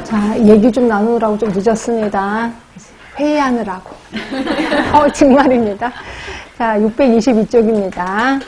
자, 얘기 좀 나누느라고 좀 늦었습니다. 회의하느라고. 정말입니다. 자, 622쪽입니다.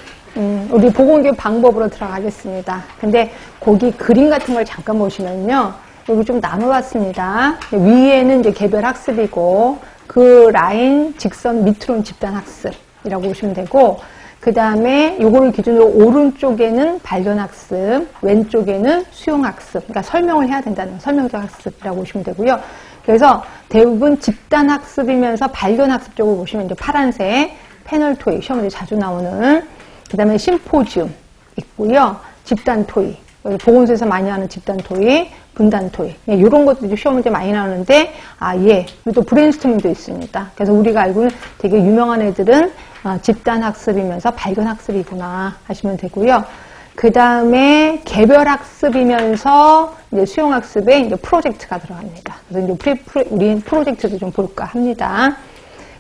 우리 보건교육 방법으로 들어가겠습니다. 근데 거기 그림 같은 걸 잠깐 보시면요. 여기 좀 나눠봤습니다. 위에는 이제 개별 학습이고, 그 라인 직선 밑으로는 집단 학습이라고 보시면 되고, 그 다음에 요거를 기준으로 오른쪽에는 발견 학습, 왼쪽에는 수용 학습, 그러니까 설명을 해야 된다는 설명적 학습이라고 보시면 되고요. 그래서 대부분 집단 학습이면서 발견 학습 쪽을 보시면 이제 파란색 패널 토익, 시험에 자주 나오는, 그 다음에 심포지움 있고요. 집단 토익, 여기 보건소에서 많이 하는 집단 토익, 분단 토익, 이런 것도 시험 문제 많이 나오는데, 그리고 또 브레인스토밍도 있습니다. 그래서 우리가 알고는 되게 유명한 애들은 집단 학습이면서 발견 학습이구나 하시면 되고요. 그 다음에 개별 학습이면서 이제 수용 학습에 이제 프로젝트가 들어갑니다. 그래서 이제 우리 프로젝트도 좀 볼까 합니다.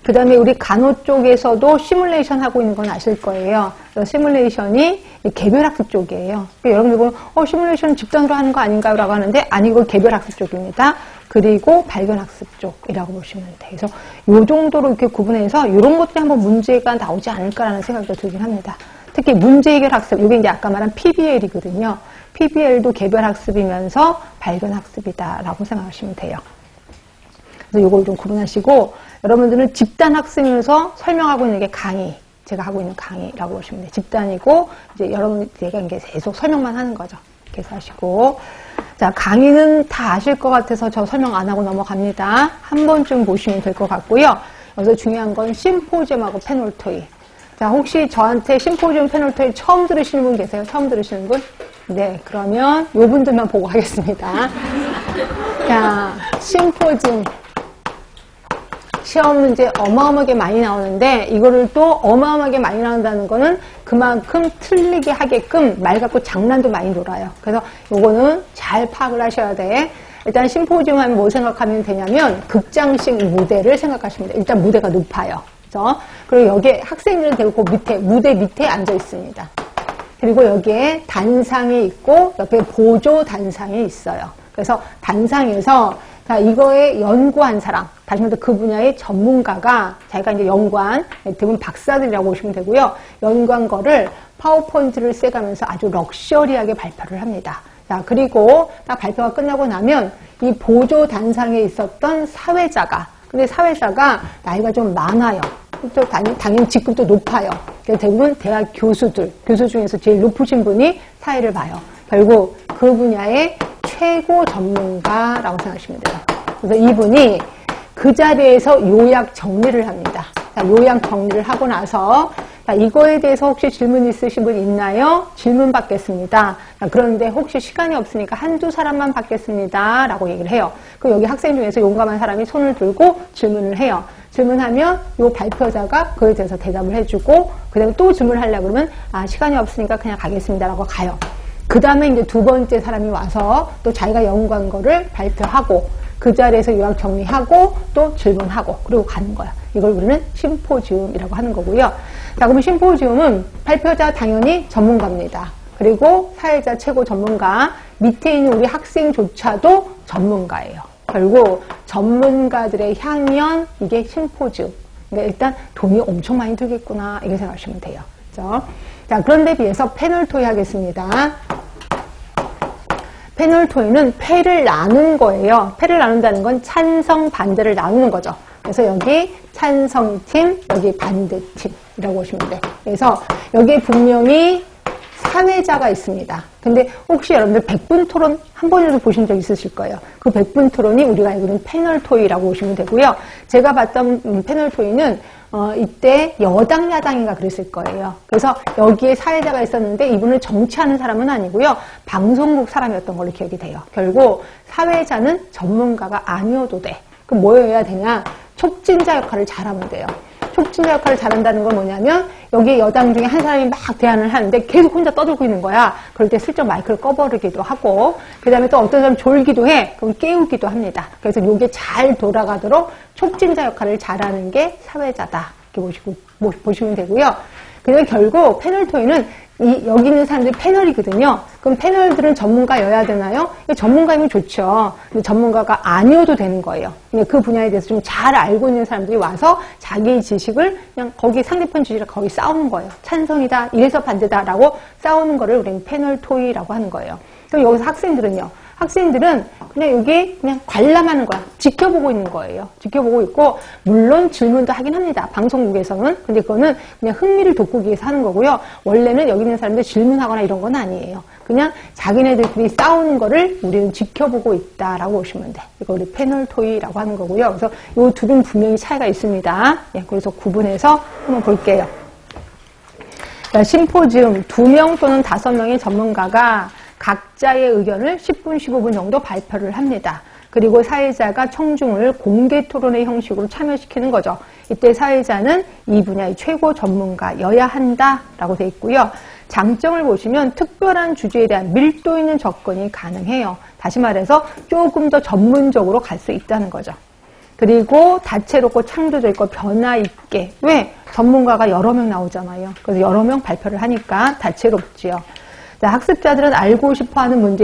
그 다음에 우리 간호 쪽에서도 시뮬레이션 하고 있는 건 아실 거예요. 그래서 시뮬레이션이 개별 학습 쪽이에요. 여러분들 보면 시뮬레이션 집단으로 하는 거 아닌가요? 라고 하는데 아니고 개별 학습 쪽입니다. 그리고 발견 학습 쪽이라고 보시면 돼요. 그래서 요 정도로 이렇게 구분해서 이런 것들이 한번 문제가 나오지 않을까라는 생각도 들긴 합니다. 특히 문제 해결 학습, 이게 이제 아까 말한 PBL이거든요. PBL도 개별 학습이면서 발견 학습이다라고 생각하시면 돼요. 그래서 요걸 좀 구분하시고, 여러분들은 집단 학습이면서 설명하고 있는 게 강의, 제가 하고 있는 강의라고 보시면 돼요. 집단이고, 이제 여러분, 제가 이제 계속 설명만 하는 거죠. 이렇게 하시고. 자, 강의는 다 아실 것 같아서 저 설명 안 하고 넘어갑니다. 한 번쯤 보시면 될 것 같고요. 여기서 중요한 건 심포지엄하고 패널 토익. 자, 혹시 저한테 심포지엄 패널 토익 처음 들으시는 분 계세요? 처음 들으시는 분? 네, 그러면 요 분들만 보고 하겠습니다. 자, 심포지엄. 시험 문제 어마어마하게 많이 나오는데 이거를 또 어마어마하게 많이 나온다는 거는 그만큼 틀리게 하게끔 말 갖고 장난도 많이 놀아요. 그래서 요거는 잘 파악을 하셔야 돼. 일단 심포지엄 하면 뭐 생각하면 되냐면 극장식 무대를 생각하시면 돼요. 일단 무대가 높아요. 그죠? 그리고 여기에 학생들은 대고 그 밑에, 무대 밑에 앉아 있습니다. 그리고 여기에 단상이 있고 옆에 보조 단상이 있어요. 그래서 단상에서 자, 이거에 연구한 사람, 다시 말해서 그 분야의 전문가가 자기가 이제 연구한, 대부분 박사들이라고 보시면 되고요. 연구한 거를 파워포인트를 쐬가면서 아주 럭셔리하게 발표를 합니다. 자, 그리고 딱 발표가 끝나고 나면 이 보조 단상에 있었던 사회자가, 근데 사회자가 나이가 좀 많아요. 또 당연히 직급도 높아요. 그래서 대부분 대학 교수들, 교수 중에서 제일 높으신 분이 사회를 봐요. 결국 그 분야의 최고 전문가라고 생각하시면 돼요. 그래서 이분이 그 자리에서 요약 정리를 합니다. 자, 요약 정리를 하고 나서 자, 이거에 대해서 혹시 질문 있으신 분 있나요? 질문 받겠습니다. 자, 그런데 혹시 시간이 없으니까 한두 사람만 받겠습니다. 라고 얘기를 해요. 그 여기 학생 중에서 용감한 사람이 손을 들고 질문을 해요. 질문하면 요 발표자가 그에 대해서 대답을 해주고 그 다음에 또 질문하려고 그러면 시간이 없으니까 그냥 가겠습니다. 라고 가요. 그 다음에 이제 두 번째 사람이 와서 또 자기가 연구한 거를 발표하고 그 자리에서 요약 정리하고 또 질문하고 그리고 가는 거야. 이걸 우리는 심포지움이라고 하는 거고요. 자, 그러면 심포지움은 발표자 당연히 전문가입니다. 그리고 사회자 최고 전문가, 밑에 있는 우리 학생조차도 전문가예요. 결국 전문가들의 향연, 이게 심포지움. 그러니까 일단 돈이 엄청 많이 들겠구나 이렇게 생각하시면 돼요. 그렇죠? 자, 그런데 비해서 패널 토의 하겠습니다. 패널 토의는 패를 나눈 거예요. 패를 나눈다는 건 찬성, 반대를 나누는 거죠. 그래서 여기 찬성팀, 여기 반대팀이라고 보시면 돼요. 그래서 여기에 분명히 사회자가 있습니다. 근데 혹시 여러분들 100분 토론 한 번이라도 보신 적 있으실 거예요. 그 100분 토론이 우리가 알고 있는 패널 토의라고 보시면 되고요. 제가 봤던 패널 토의는 이때 여당, 야당인가 그랬을 거예요. 그래서 여기에 사회자가 있었는데 이분은 정치하는 사람은 아니고요. 방송국 사람이었던 걸로 기억이 돼요. 결국 사회자는 전문가가 아니어도 돼. 그럼 뭐여야 되냐? 촉진자 역할을 잘하면 돼요. 촉진자 역할을 잘한다는 건 뭐냐면 여기 여당 중에 한 사람이 막 대안을 하는데 계속 혼자 떠들고 있는 거야. 그럴 때 슬쩍 마이크를 꺼버리기도 하고 그 다음에 또 어떤 사람 졸기도 해. 그럼 깨우기도 합니다. 그래서 이게 잘 돌아가도록 촉진자 역할을 잘하는 게 사회자다. 이렇게 보시면 되고요. 그냥 결국 패널 토의는 여기 있는 사람들이 패널이거든요. 그럼 패널들은 전문가여야 되나요? 전문가이면 좋죠. 근데 전문가가 아니어도 되는 거예요. 그 분야에 대해서 좀 잘 알고 있는 사람들이 와서 자기의 지식을 그냥 거기 상대편 주제를 거기 싸우는 거예요. 찬성이다, 이래서 반대다라고 싸우는 거를 우리는 패널 토의라고 하는 거예요. 그럼 여기서 학생들은 그냥 여기 그냥 관람하는 거야. 지켜보고 있는 거예요. 지켜보고 있고, 물론 질문도 하긴 합니다. 방송국에서는. 근데 그거는 그냥 흥미를 돋구기 위해서 하는 거고요. 원래는 여기 있는 사람들 질문하거나 이런 건 아니에요. 그냥 자기네들끼리 싸우는 거를 우리는 지켜보고 있다라고 보시면 돼. 이거 우리 패널 토의라고 하는 거고요. 그래서 이 둘은 분명히 차이가 있습니다. 예, 그래서 구분해서 한번 볼게요. 자, 심포지움 2명 또는 5명의 전문가가 각자의 의견을 10분, 15분 정도 발표를 합니다. 그리고 사회자가 청중을 공개 토론의 형식으로 참여시키는 거죠. 이때 사회자는 이 분야의 최고 전문가여야 한다라고 되어 있고요. 장점을 보시면 특별한 주제에 대한 밀도 있는 접근이 가능해요. 다시 말해서 조금 더 전문적으로 갈 수 있다는 거죠. 그리고 다채롭고 창조적이고 변화 있게. 왜? 전문가가 여러 명 나오잖아요. 그래서 여러 명 발표를 하니까 다채롭지요. 자, 학습자들은 알고 싶어하는 문제